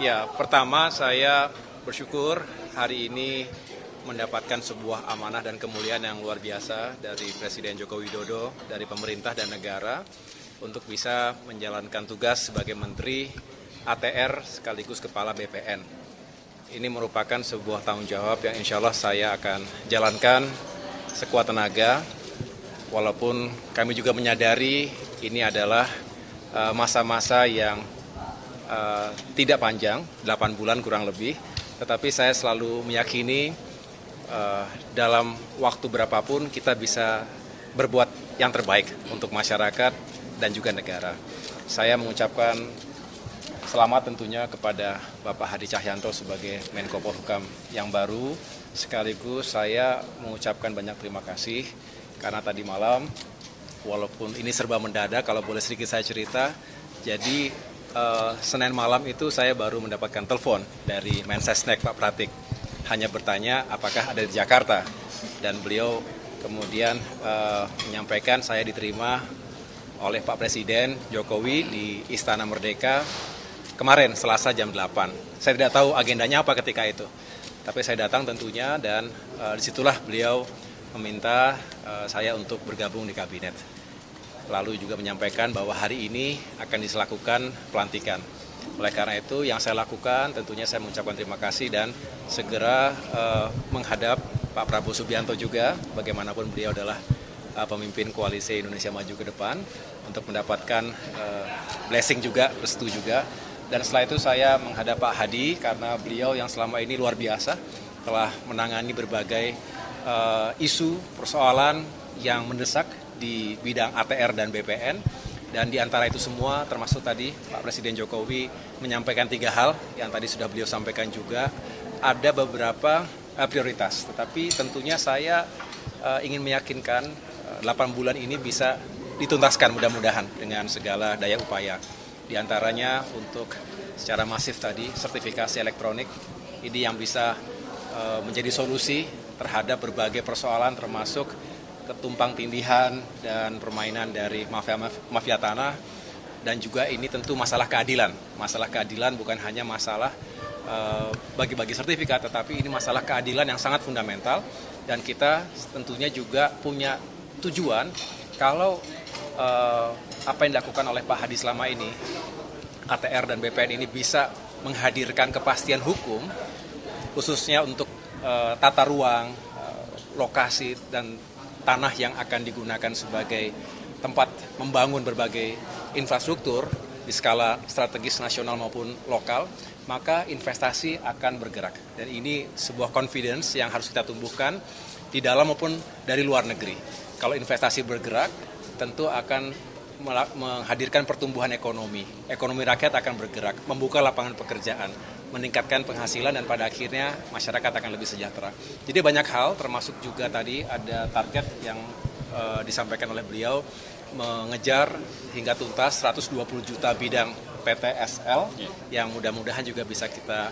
Ya, pertama saya bersyukur hari ini mendapatkan sebuah amanah dan kemuliaan yang luar biasa dari Presiden Joko Widodo, dari pemerintah dan negara untuk bisa menjalankan tugas sebagai Menteri ATR sekaligus Kepala BPN. Ini merupakan sebuah tanggung jawab yang insya Allah saya akan jalankan sekuat tenaga, walaupun kami juga menyadari ini adalah masa-masa yang tidak panjang, 8 bulan kurang lebih, tetapi saya selalu meyakini dalam waktu berapapun kita bisa berbuat yang terbaik untuk masyarakat dan juga negara. Saya mengucapkan selamat tentunya kepada Bapak Hadi Cahyanto sebagai Menko Polhukam yang baru, sekaligus saya mengucapkan banyak terima kasih karena tadi malam, walaupun ini serba mendadak, kalau boleh sedikit saya cerita, jadi Senin malam itu saya baru mendapatkan telepon dari Mensesnek Pak Pratik, hanya bertanya apakah ada di Jakarta, dan beliau kemudian menyampaikan saya diterima oleh Pak Presiden Jokowi di Istana Merdeka kemarin Selasa jam 8. Saya tidak tahu agendanya apa ketika itu, tapi saya datang tentunya dan disitulah beliau meminta saya untuk bergabung di kabinet. Lalu juga menyampaikan bahwa hari ini akan dilakukan pelantikan. Oleh karena itu yang saya lakukan tentunya saya mengucapkan terima kasih dan segera menghadap Pak Prabowo Subianto juga, bagaimanapun beliau adalah pemimpin koalisi Indonesia Maju ke depan, untuk mendapatkan blessing juga, restu juga. Dan setelah itu saya menghadap Pak Hadi karena beliau yang selama ini luar biasa telah menangani berbagai isu, persoalan yang mendesak di bidang ATR dan BPN, dan di antara itu semua termasuk tadi Pak Presiden Jokowi menyampaikan 3 hal yang tadi sudah beliau sampaikan juga, ada beberapa prioritas, tetapi tentunya saya ingin meyakinkan 8 bulan ini bisa dituntaskan mudah-mudahan dengan segala daya upaya. Di antaranya untuk secara masif tadi sertifikasi elektronik ini yang bisa menjadi solusi terhadap berbagai persoalan termasuk ketumpang tindihan dan permainan dari mafia tanah, dan juga ini tentu masalah keadilan. Masalah keadilan bukan hanya masalah bagi-bagi sertifikat, tetapi ini masalah keadilan yang sangat fundamental, dan kita tentunya juga punya tujuan kalau apa yang dilakukan oleh Pak Hadi selama ini, ATR dan BPN ini bisa menghadirkan kepastian hukum, khususnya untuk tata ruang, lokasi, dan tanah yang akan digunakan sebagai tempat membangun berbagai infrastruktur di skala strategis nasional maupun lokal, maka investasi akan bergerak. Dan ini sebuah confidence yang harus kita tumbuhkan di dalam maupun dari luar negeri. Kalau investasi bergerak, tentu akan menghadirkan pertumbuhan ekonomi. Ekonomi rakyat akan bergerak, membuka lapangan pekerjaan, meningkatkan penghasilan, dan pada akhirnya masyarakat akan lebih sejahtera. Jadi banyak hal, termasuk juga tadi ada target yang disampaikan oleh beliau, mengejar hingga tuntas 120 juta bidang PTSL yang mudah-mudahan juga bisa kita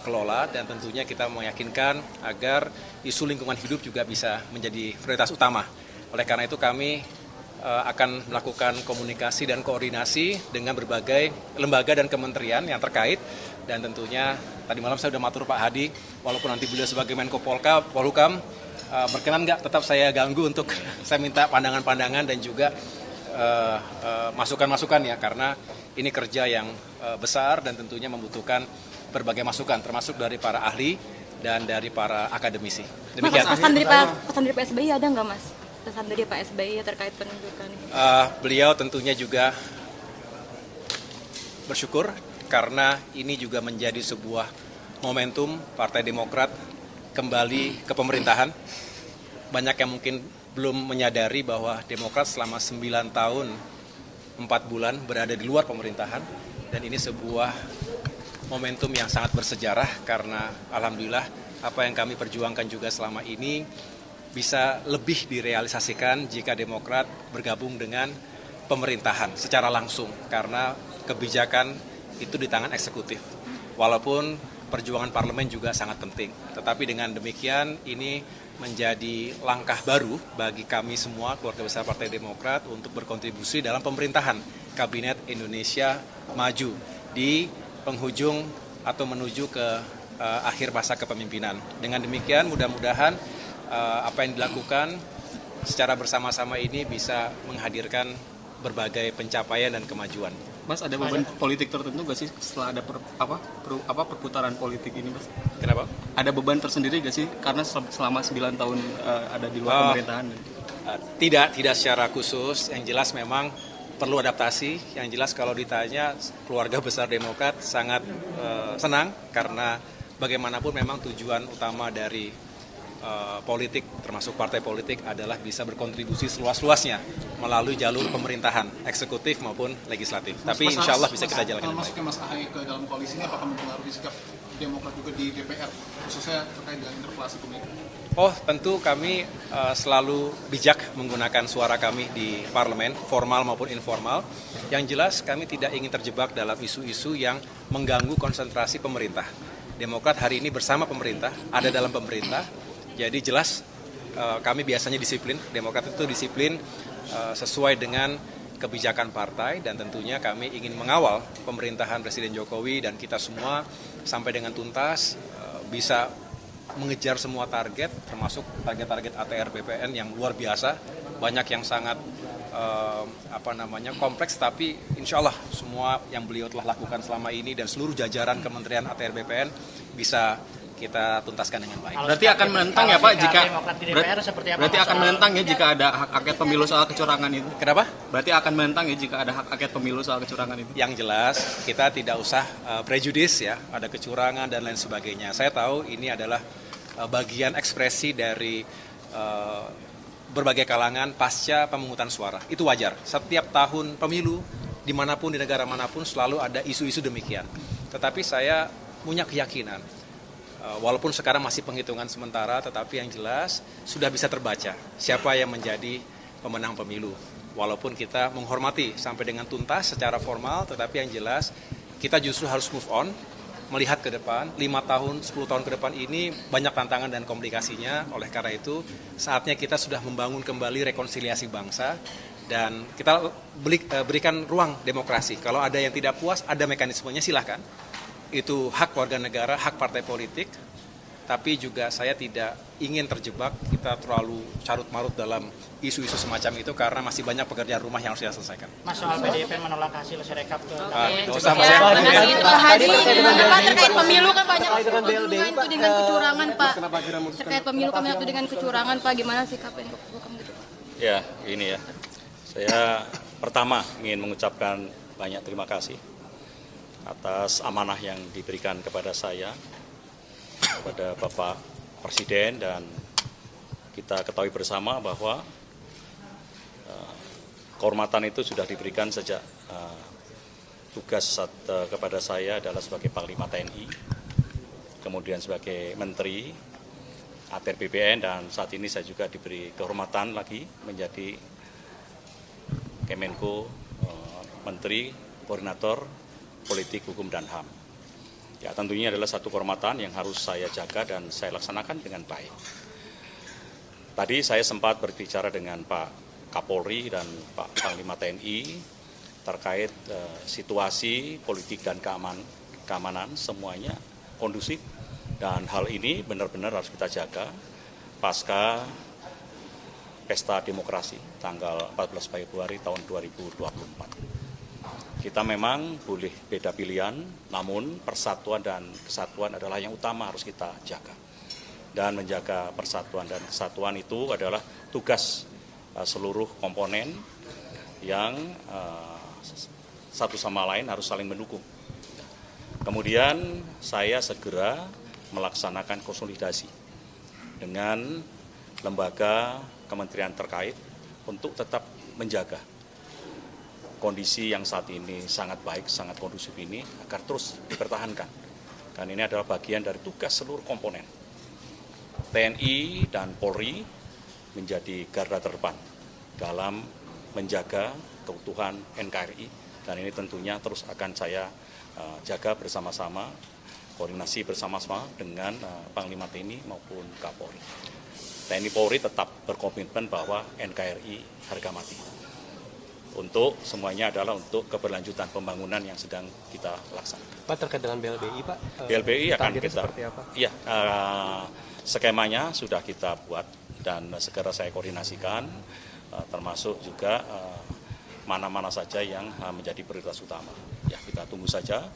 kelola, dan tentunya kita meyakinkan agar isu lingkungan hidup juga bisa menjadi prioritas utama. Oleh karena itu kami akan melakukan komunikasi dan koordinasi dengan berbagai lembaga dan kementerian yang terkait, dan tentunya tadi malam saya sudah matur Pak Hadi, walaupun nanti beliau sebagai Menko Polhukam, berkenan nggak tetap saya ganggu untuk saya minta pandangan-pandangan dan juga masukan-masukan ya, karena ini kerja yang besar dan tentunya membutuhkan berbagai masukan, termasuk dari para ahli dan dari para akademisi. Demikian. Pesan dari Pak SBY ada nggak, Mas? Pesan dari Pak SBY terkait penunjukan ini? Beliau tentunya juga bersyukur karena ini juga menjadi sebuah momentum Partai Demokrat kembali ke pemerintahan. Banyak yang mungkin belum menyadari bahwa Demokrat selama 9 tahun 4 bulan berada di luar pemerintahan, dan ini sebuah momentum yang sangat bersejarah karena alhamdulillah apa yang kami perjuangkan juga selama ini bisa lebih direalisasikan jika Demokrat bergabung dengan pemerintahan secara langsung, karena kebijakan itu di tangan eksekutif. Walaupun perjuangan parlemen juga sangat penting, tetapi dengan demikian ini menjadi langkah baru bagi kami semua keluarga besar Partai Demokrat untuk berkontribusi dalam pemerintahan Kabinet Indonesia Maju di penghujung atau menuju ke akhir masa kepemimpinan. Dengan demikian mudah-mudahan apa yang dilakukan secara bersama-sama ini bisa menghadirkan berbagai pencapaian dan kemajuan. Mas, ada beban politik tertentu nggak sih setelah ada perputaran politik ini, Mas? Kenapa? Ada beban tersendiri nggak sih karena selama 9 tahun ada di luar pemerintahan? Tidak secara khusus. Yang jelas memang perlu adaptasi. Yang jelas kalau ditanya keluarga besar Demokrat sangat senang karena bagaimanapun memang tujuan utama dari politik, termasuk partai politik, adalah bisa berkontribusi seluas-luasnya melalui jalur pemerintahan, eksekutif maupun legislatif. Tapi insya Allah bisa kita jalankan dengan baik. Masuknya Mas Ahaye ke dalam koalisi ini apakah mempengaruhi sikap Demokrat juga di DPR, khususnya terkait dengan interpelasi pemilu? Oh, tentu kami selalu bijak menggunakan suara kami di parlemen, formal maupun informal. Yang jelas kami tidak ingin terjebak dalam isu-isu yang mengganggu konsentrasi pemerintah. Demokrat hari ini bersama pemerintah, ada dalam pemerintah. Jadi jelas kami biasanya disiplin, Demokrat itu disiplin sesuai dengan kebijakan partai dan tentunya kami ingin mengawal pemerintahan Presiden Jokowi dan kita semua sampai dengan tuntas bisa mengejar semua target termasuk target-target ATR BPN yang luar biasa, banyak yang sangat kompleks, tapi insya Allah semua yang beliau telah lakukan selama ini dan seluruh jajaran Kementerian ATR BPN bisa kita tuntaskan dengan baik. Berarti akan menentang ya Pak berarti akan menentang ya jika ada hak angket pemilu soal kecurangan itu. Kenapa? Berarti akan menentang ya jika ada hak angket pemilu soal kecurangan itu. Yang jelas kita tidak usah prejudis ya, ada kecurangan dan lain sebagainya. Saya tahu ini adalah bagian ekspresi dari berbagai kalangan pasca pemungutan suara. Itu wajar. Setiap tahun pemilu dimanapun di negara manapun selalu ada isu-isu demikian. Tetapi saya punya keyakinan walaupun sekarang masih penghitungan sementara, tetapi yang jelas sudah bisa terbaca siapa yang menjadi pemenang pemilu. Walaupun kita menghormati sampai dengan tuntas secara formal, tetapi yang jelas kita justru harus move on, melihat ke depan, 5 tahun, 10 tahun ke depan ini banyak tantangan dan komplikasinya. Oleh karena itu, saatnya kita sudah membangun kembali rekonsiliasi bangsa dan kita berikan ruang demokrasi. Kalau ada yang tidak puas, ada mekanismenya, silahkan. Itu hak warga negara, hak partai politik, tapi juga saya tidak ingin terjebak kita terlalu carut-marut dalam isu-isu semacam itu karena masih banyak pekerjaan rumah yang harus kita selesaikan. Mas, soal PDIP menolak hasil Sirekap ke usah Mas ya. Terkait pemilu kan banyak tudingan itu dengan kecurangan Pak. Terkait pemilu kan banyak itu dengan kecurangan Pak, gimana sikapnya bukan gitu Pak? Ya, ini ya. Saya pertama ingin mengucapkan banyak terima kasih atas amanah yang diberikan kepada saya, kepada Bapak Presiden, dan kita ketahui bersama bahwa kehormatan itu sudah diberikan sejak tugas kepada saya adalah sebagai Panglima TNI, kemudian sebagai Menteri ATR BPN, dan saat ini saya juga diberi kehormatan lagi menjadi Kemenko, Menteri Koordinator Politik, Hukum, dan HAM. Ya, tentunya adalah satu kehormatan yang harus saya jaga dan saya laksanakan dengan baik. Tadi saya sempat berbicara dengan Pak Kapolri dan Pak Panglima TNI terkait situasi politik dan keamanan semuanya kondusif, dan hal ini benar-benar harus kita jaga pasca Pesta Demokrasi tanggal 14 Februari tahun 2024. Kita memang boleh beda pilihan, namun persatuan dan kesatuan adalah yang utama harus kita jaga. Dan menjaga persatuan dan kesatuan itu adalah tugas seluruh komponen yang satu sama lain harus saling mendukung. Kemudian saya segera melaksanakan konsolidasi dengan lembaga kementerian terkait untuk tetap menjaga kondisi yang saat ini sangat baik, sangat kondusif ini agar terus dipertahankan. Karena ini adalah bagian dari tugas seluruh komponen. TNI dan Polri menjadi garda terdepan dalam menjaga keutuhan NKRI, dan ini tentunya terus akan saya jaga bersama-sama, koordinasi bersama-sama dengan Panglima TNI maupun Kapolri. TNI Polri tetap berkomitmen bahwa NKRI harga mati. untuk semuanya adalah untuk keberlanjutan pembangunan yang sedang kita laksanakan. Pak, terkait dengan BLBI, Pak, BLBI akan targetnya kita, seperti apa? iya, skemanya sudah kita buat dan segera saya koordinasikan, termasuk juga mana-mana saja yang menjadi prioritas utama. Ya, kita tunggu saja.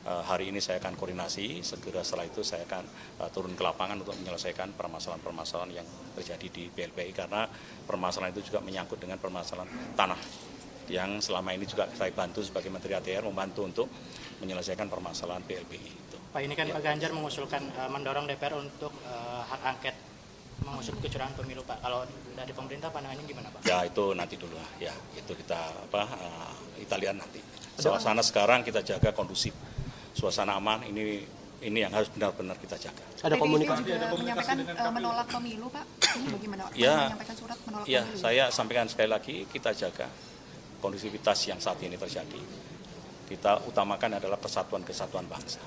Hari ini saya akan koordinasi, segera setelah itu saya akan turun ke lapangan untuk menyelesaikan permasalahan-permasalahan yang terjadi di BLBI, karena permasalahan itu juga menyangkut dengan permasalahan tanah yang selama ini juga saya bantu sebagai Menteri ATR, membantu untuk menyelesaikan permasalahan BLBI itu. Pak, ini kan Ya. Pak Ganjar mengusulkan mendorong DPR untuk hak angket mengusut kecurangan pemilu, Pak. Kalau dari pemerintah pandangannya gimana, Pak? Ya, itu nanti dulu lah. Ya, itu kita kita lihat nanti. Suasana sekarang kita jaga kondusif, suasana aman. Ini yang harus benar-benar kita jaga. Ada komunikasi? juga menyampaikan menolak pemilu, Pak. Ini bagaimana? Ya, menyampaikan surat menolak ya, pemilu. saya sampaikan sekali lagi, kita jaga kondusivitas yang saat ini terjadi. Kita utamakan adalah persatuan kesatuan bangsa.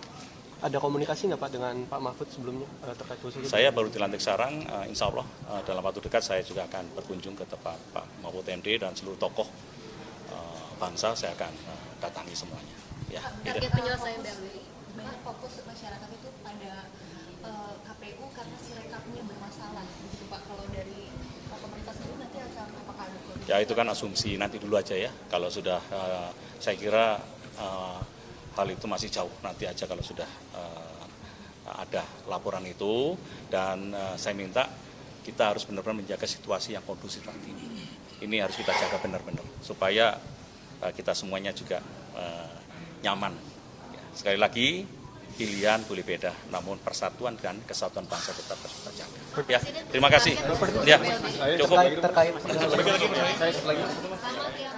Ada komunikasi nggak Pak dengan Pak Mahfud sebelumnya terkait usul itu? Saya baru dilantik sekarang, insya Allah dalam waktu dekat saya juga akan berkunjung ke tempat Pak Mahfud MD dan seluruh tokoh bangsa, saya akan datangi semuanya. Ya, Target penyelesaian BLBI. Banyak fokus masyarakat itu pada KPU karena sirekapnya bermasalah, begitu Pak. Kalau dari pemerintah sendiri nanti akan apakah ada koordinasi? Ya, itu kan asumsi, nanti dulu aja ya. Kalau sudah, saya kira hal itu masih jauh, nanti aja kalau sudah ada laporan itu. Dan saya minta kita harus benar-benar menjaga situasi yang kondusif saat ini. Ini harus kita jaga benar-benar supaya kita semuanya juga nyaman. Ya, sekali lagi, pilihan boleh beda, namun persatuan dan kesatuan bangsa tetap harus kita jaga. Ya, terima kasih. Ya, cukup. Terkait Selamat ya.